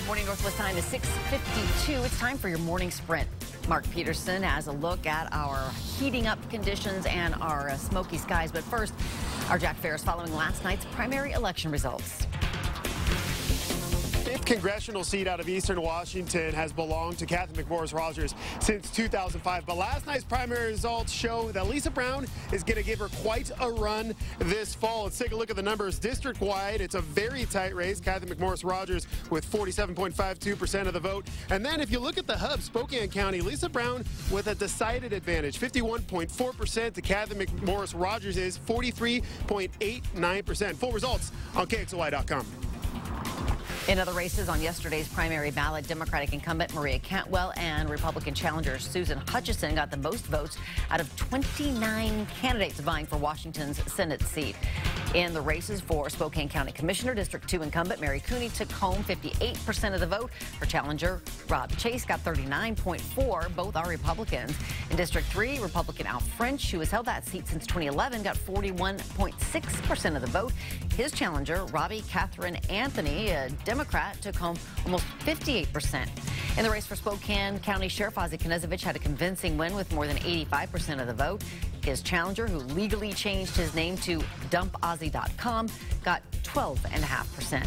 Good morning, Northwest time is 6:52. It's time for your morning sprint. Mark Peterson has a look at our heating up conditions and our smoky skies. But first, our Jack Ferris following last night's primary election results. The 5th congressional seat out of Eastern Washington has belonged to Catherine McMorris Rodgers since 2005. But last night's primary results show that Lisa Brown is going to give her quite a run this fall. Let's take a look at the numbers district-wide. It's a very tight race. Catherine McMorris Rodgers with 47.52% of the vote. And then if you look at the hub, Spokane County, Lisa Brown with a decided advantage, 51.4% to Catherine McMorris Rodgers is 43.89%. Full results on KXLY.com. In other races on yesterday's primary ballot, Democratic incumbent Maria Cantwell and Republican challenger Susan Hutchison got the most votes out of 29 candidates vying for Washington's Senate seat. In the races for Spokane County Commissioner, District 2 incumbent Mary Cooney took home 58% of the vote. Her challenger, Rob Chase, got 39.4%. Both are Republicans. In District 3, Republican Al French, who has held that seat since 2011, got 41.6% of the vote. His challenger, Robbie Catherine Anthony, a Democrat, took home almost 58%. In the race for Spokane County Sheriff Ozzie Knezovich had a convincing win with more than 85% of the vote. His challenger, who legally changed his name to dumpozzie.com, got 12.5%.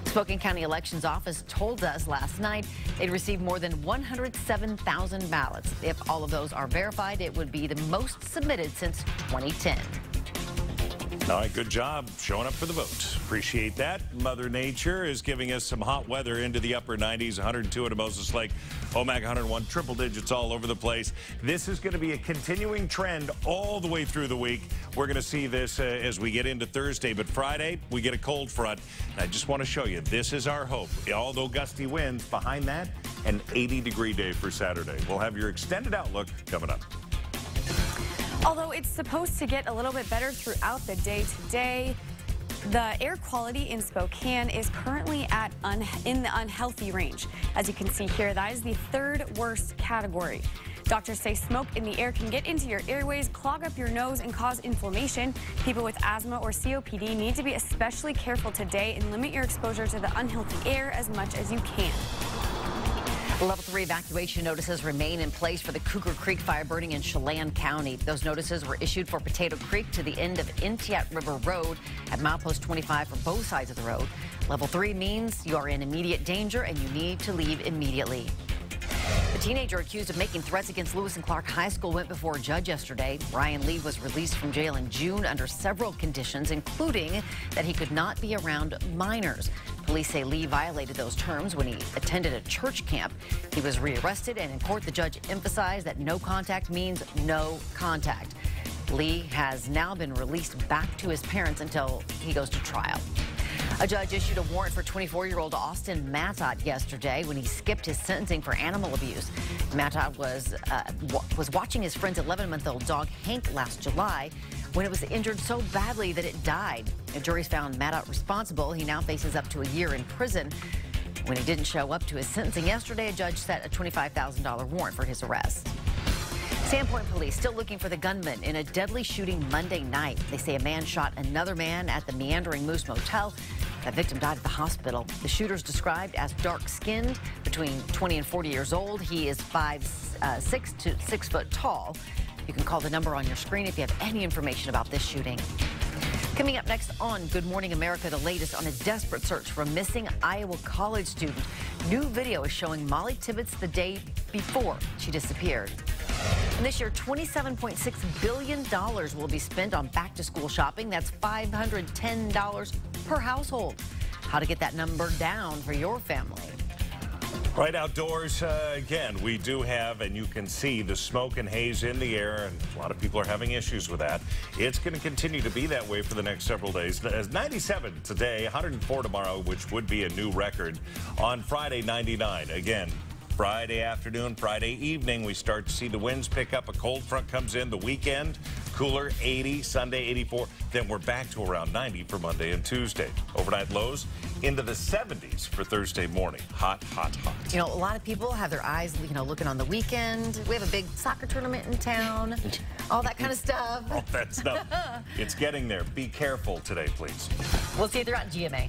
The Spokane County Elections Office told us last night they'd received more than 107,000 ballots. If all of those are verified, it would be the most submitted since 2010. All right, good job showing up for the vote. Appreciate that. Mother Nature is giving us some hot weather into the upper 90s, 102 at Moses Lake, Omak 101, triple digits all over the place. This is going to be a continuing trend all the way through the week. We're going to see this as we get into Thursday, but Friday we get a cold front. And I just want to show you, this is our hope. Although gusty winds, behind that, an 80-degree day for Saturday. We'll have your extended outlook coming up. Although it's supposed to get a little bit better throughout the day today, the air quality in Spokane is currently in the unhealthy range. As you can see here, that is the 3rd worst category. Doctors say smoke in the air can get into your airways, clog up your nose, and cause inflammation. People with asthma or COPD need to be especially careful today and limit your exposure to the unhealthy air as much as you can. Level 3 evacuation notices remain in place for the Cougar Creek fire burning in Chelan County. Those notices were issued for Potato Creek to the end of Intiat River Road at milepost 25 for both sides of the road. Level 3 means you are in immediate danger and you need to leave immediately. The teenager accused of making threats against Lewis and Clark High School went before a judge yesterday. Ryan Lee was released from jail in June under several conditions, including that he could not be around minors. Police say Lee violated those terms when he attended a church camp. He was rearrested, and in court the judge emphasized that no contact means no contact. Lee has now been released back to his parents until he goes to trial. A judge issued a warrant for 24-year-old Austin Mattot yesterday when he skipped his sentencing for animal abuse. Mattot was watching his friend's 11-month-old dog Hank last July when it was injured so badly that it died. The jury found Mattot responsible. He now faces up to a year in prison. When he didn't show up to his sentencing yesterday, a judge set a $25,000 warrant for his arrest. Sandpoint police still looking for the gunman in a deadly shooting Monday night. They say a man shot another man at the Meandering Moose Motel. That victim died at the hospital. The shooter's described as dark-skinned, between 20 and 40 years old. He is 5'6" to 6 foot tall. You can call the number on your screen if you have any information about this shooting. Coming up next on Good Morning America, the latest on a desperate search for a missing Iowa college student. New video is showing Molly Tibbetts the day before she disappeared. And this year, $27.6 billion will be spent on back-to-school shopping. That's $510 per household. How to get that number down for your family. Right outdoors, again, we do have, and you can see the smoke and haze in the air, and a lot of people are having issues with that. It's going to continue to be that way for the next several days. 97 today, 104 tomorrow, which would be a new record. On Friday, 99. Again, Friday afternoon, Friday evening, we start to see the winds pick up. A cold front comes in the weekend. Cooler, 80, Sunday, 84. Then we're back to around 90 for Monday and Tuesday. Overnight lows into the 70s for Thursday morning. Hot, hot, hot. You know, a lot of people have their eyes, looking on the weekend. We have a big soccer tournament in town, all that kind of stuff. All that stuff. It's getting there. Be careful today, please. We'll see you throughout GMA.